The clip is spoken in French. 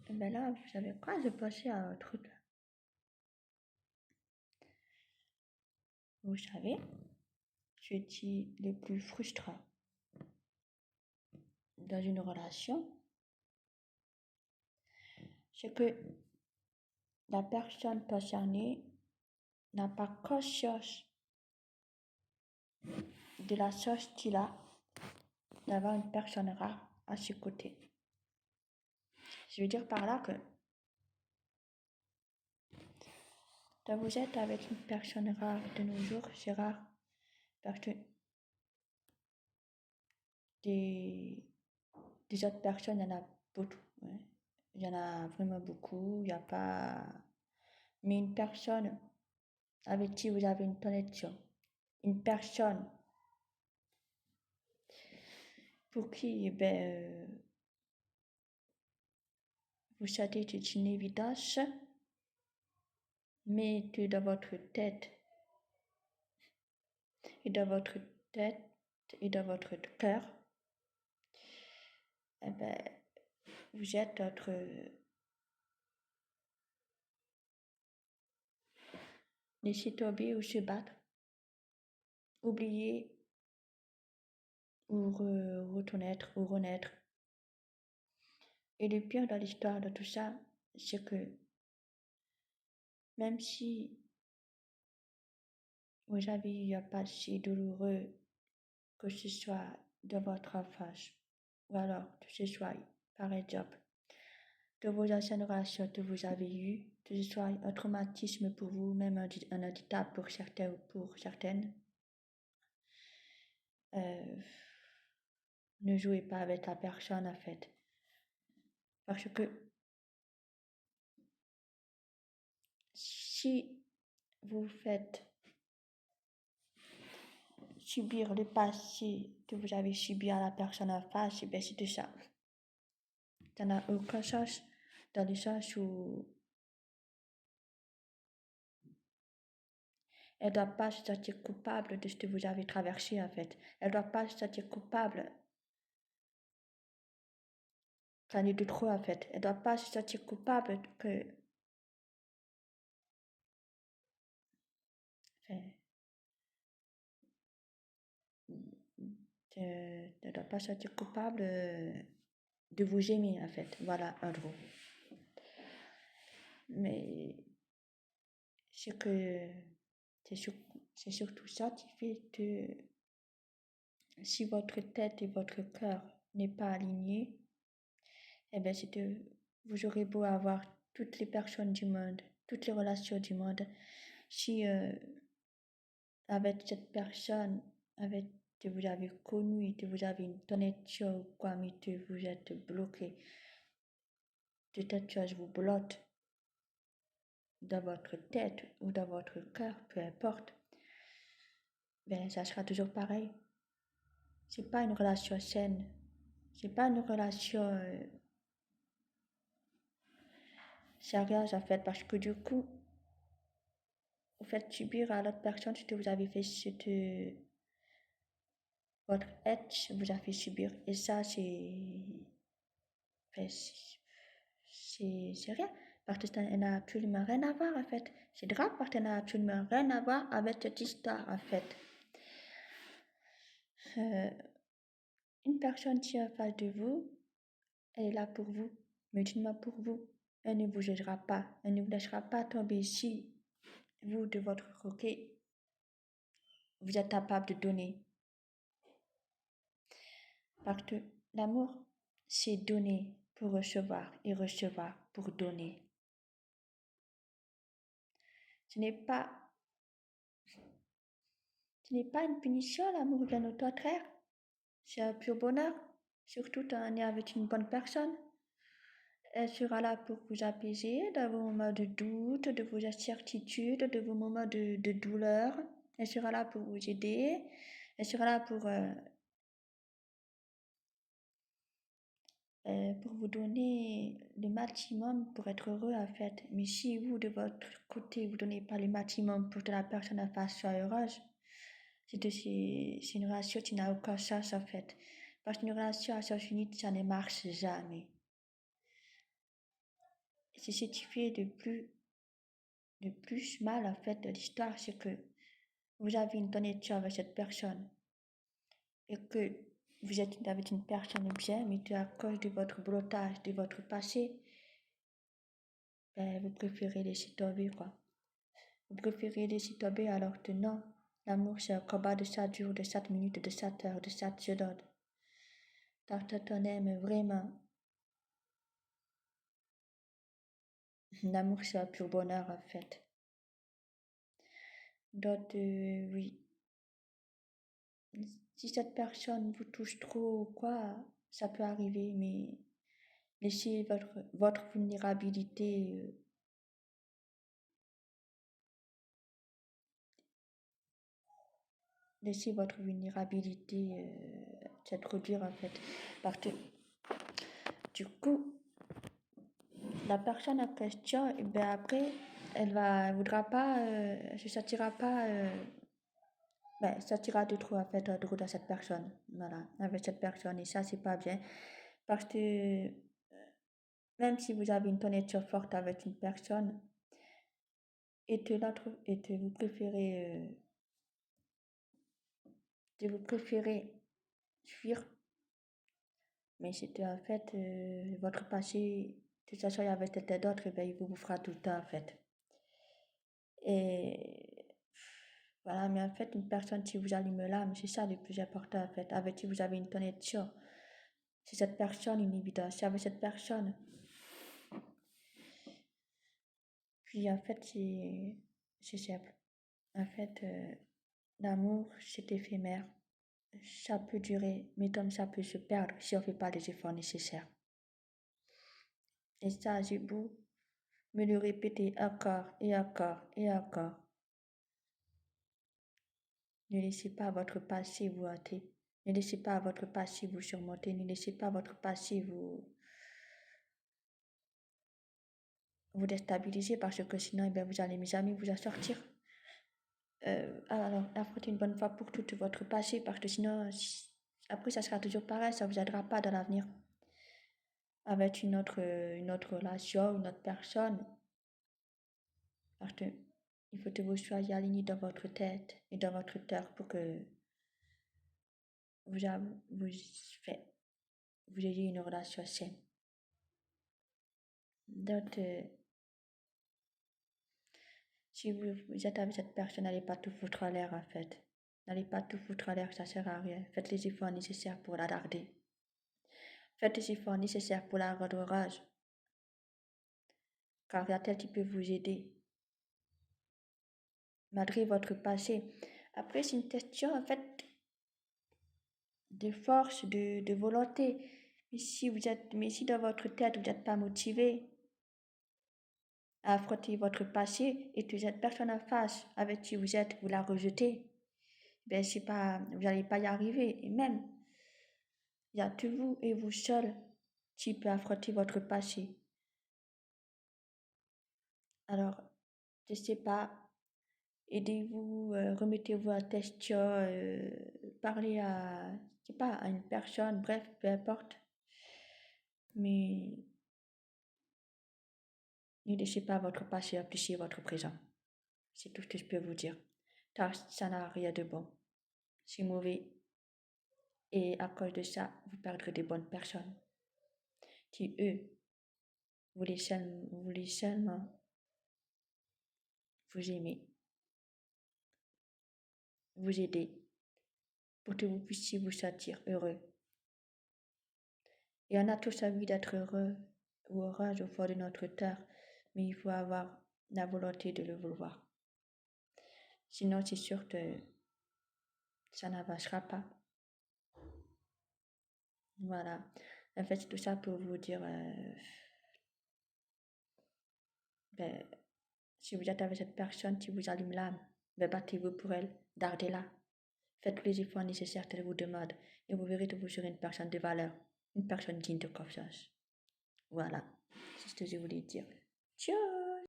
Ben là, vous savez quoi, je passais à un truc. Vous savez, ce qui est le plus frustrant dans une relation, c'est que la personne concernée n'a pas conscience de la chance qu'il a d'avoir une personne rare à ses côtés. Je veux dire par là que quand vous êtes avec une personne rare de nos jours, c'est rare parce que des, des autres personnes, il y en a beaucoup. Ouais. Il y en a vraiment beaucoup. Il n'y a pas. Mais une personne avec qui vous avez une connexion, une personne pour qui vous savez que c'est une évidence, mais que dans votre tête et dans votre tête et dans votre cœur, eh ben, vous êtes entre laisser tomber ou se battre, oublier ou reconnaître ou renaître. Et le pire dans l'histoire de tout ça, c'est que même si vous avez eu un passé douloureux, que ce soit de votre enfance, ou alors que ce soit par exemple de vos anciennes relations que vous avez eues, que ce soit un traumatisme pour vous, même un handicap pour certains ou pour certaines, euh, ne jouez pas avec la personne en fait. Parce que si vous faites subir le passé que vous avez subi à la personne en face, ben c'est de ça. Ça n'a aucun sens dans le sens où elle ne doit pas se sentir coupable de ce que vous avez traversé en fait. Elle ne doit pas se sentir coupable. Ça n'est de trop en fait. Elle ne doit pas se sentir coupable que. Enfin, elle ne doit pas se sentir coupable de vous aimer en fait. Voilà, en gros. Mais c'est que c'est surtout ça qui fait que si votre tête et votre cœur n'est pas aligné, eh bien c'est que vous aurez beau avoir toutes les personnes du monde, toutes les relations du monde, si avec cette personne, avec que vous avez connu et que vous avez une connexion ou quoi, mais que vous êtes bloqué, que cette chose vous bloque dans votre tête ou dans votre cœur, peu importe, ben ça sera toujours pareil. C'est pas une relation saine. C'est pas une relation sérieuse en fait, parce que du coup, vous faites subir à l'autre personne ce que vous avez fait, ce que votre ex vous a fait subir. Et ça, enfin, c'est rien. Parce que ça n'a absolument rien à voir en fait. C'est grave parce que ça n'a absolument rien à voir avec cette histoire en fait. Euh, une personne qui est en face de vous, elle est là pour vous, mais uniquement pour vous. Elle ne vous jugera pas, elle ne vous laissera pas tomber si vous, de votre côté, vous êtes capable de donner. Parce que l'amour, c'est donner pour recevoir et recevoir pour donner. Ce n'est pas, ce n'est pas une punition, l'amour, bien au contraire. C'est un pur bonheur, surtout quand on est avec une bonne personne. Elle sera là pour vous apaiser dans vos moments de doute, de vos incertitudes, de vos moments de douleur. Elle sera là pour vous aider. Elle sera là pour vous donner le maximum pour être heureux en fait. Mais si vous, de votre côté, vous ne donnez pas le maximum pour que la personne en face soit heureuse, c'est une relation qui n'a aucun sens en fait. Parce qu'une relation à sens unique, ça ne marche jamais. c'est ce qui fait le plus mal en fait de l'histoire, c'est que vous avez une connexion avec cette personne et que vous êtes avec une personne bien, mais à cause de votre blocage, de votre passé, ben, vous préférez laisser tomber, quoi. Vous préférez laisser tomber alors que non. L'amour, c'est un combat de 7 jours, de 7 minutes, de 7 heures, de 7 secondes. Tant que on aime vraiment, l'amour, c'est un pur bonheur, en fait. Donc, oui, si cette personne vous touche trop ou quoi, ça peut arriver, mais laissez votre vulnérabilité, laissez votre vulnérabilité s'introduire, en fait. Parce que, du coup, la personne en question, eh ben après, elle voudra pas, elle se sentira pas, ben, sentira de trop en fait, de trop dans cette personne, voilà, avec cette personne, et ça c'est pas bien, parce que même si vous avez une connexion forte avec une personne, et que vous préférez fuir, mais c'était en fait votre passé, que ce soit avec quelqu'un d'autre, eh ben, il vous bouffera tout le temps en fait. Et voilà, mais en fait, une personne qui vous allume l'âme, c'est ça le plus important en fait, avec qui vous avez une connexion. C'est cette personne une évidence, c'est avec cette personne. Puis en fait, c'est simple. En fait, l'amour, c'est éphémère. Ça peut durer, mais comme ça peut se perdre si on ne fait pas les efforts nécessaires. Et ça, j'ai beau me le répéter encore et encore et encore. Ne laissez pas votre passé vous hanter. Ne laissez pas votre passé vous surmonter. Ne laissez pas votre passé vous déstabiliser parce que sinon, eh bien, vous n'allez jamais vous en sortir. Alors, affrontez une bonne fois pour tout votre passé parce que sinon, après, ça sera toujours pareil. Ça ne vous aidera pas dans l'avenir. Avec une autre relation, une autre personne. Parce que il faut que vous soyez aligné dans votre tête et dans votre cœur pour que vous, vous, vous ayez une relation saine. Donc, si vous êtes avec cette personne, n'allez pas tout foutre en l'air en fait. N'allez pas tout foutre en l'air, ça sert à rien. Faites les efforts nécessaires pour la garder. Faites les efforts nécessaires pour la rendre heureuse. Car il y a tel qui peut vous aider, malgré votre passé. Après, c'est une question en fait de force, de volonté. Mais si dans votre tête vous n'êtes pas motivé à affronter votre passé et que cette personne en face avec qui vous êtes, vous la rejetez, ben c'est pas, vous n'allez pas y arriver. Et même, il y a que vous et vous seul qui peut affronter votre passé. Alors, je sais pas, aidez-vous, remettez-vous en question, parlez à, je sais pas, à une personne, bref, peu importe. Mais ne laissez pas votre passé amplifier votre présent. C'est tout ce que je peux vous dire. Car ça n'a rien de bon. C'est mauvais. Et à cause de ça, vous perdrez des bonnes personnes qui, eux, voulaient seulement vous aimer, vous aider pour que vous puissiez vous sentir heureux. Et on a tous envie d'être heureux ou heureuse au fond de notre cœur, mais il faut avoir la volonté de le vouloir. Sinon, c'est sûr que ça n'avancera pas. Voilà. En fait, c'est tout ça pour vous dire, ben, si vous êtes avec cette personne qui vous allume l'âme, ben, battez-vous pour elle, gardez-la. Faites tous les efforts nécessaires qu'elle vous demande et vous verrez que vous serez une personne de valeur, une personne digne de confiance. Voilà, c'est ce que je voulais dire. Ciao!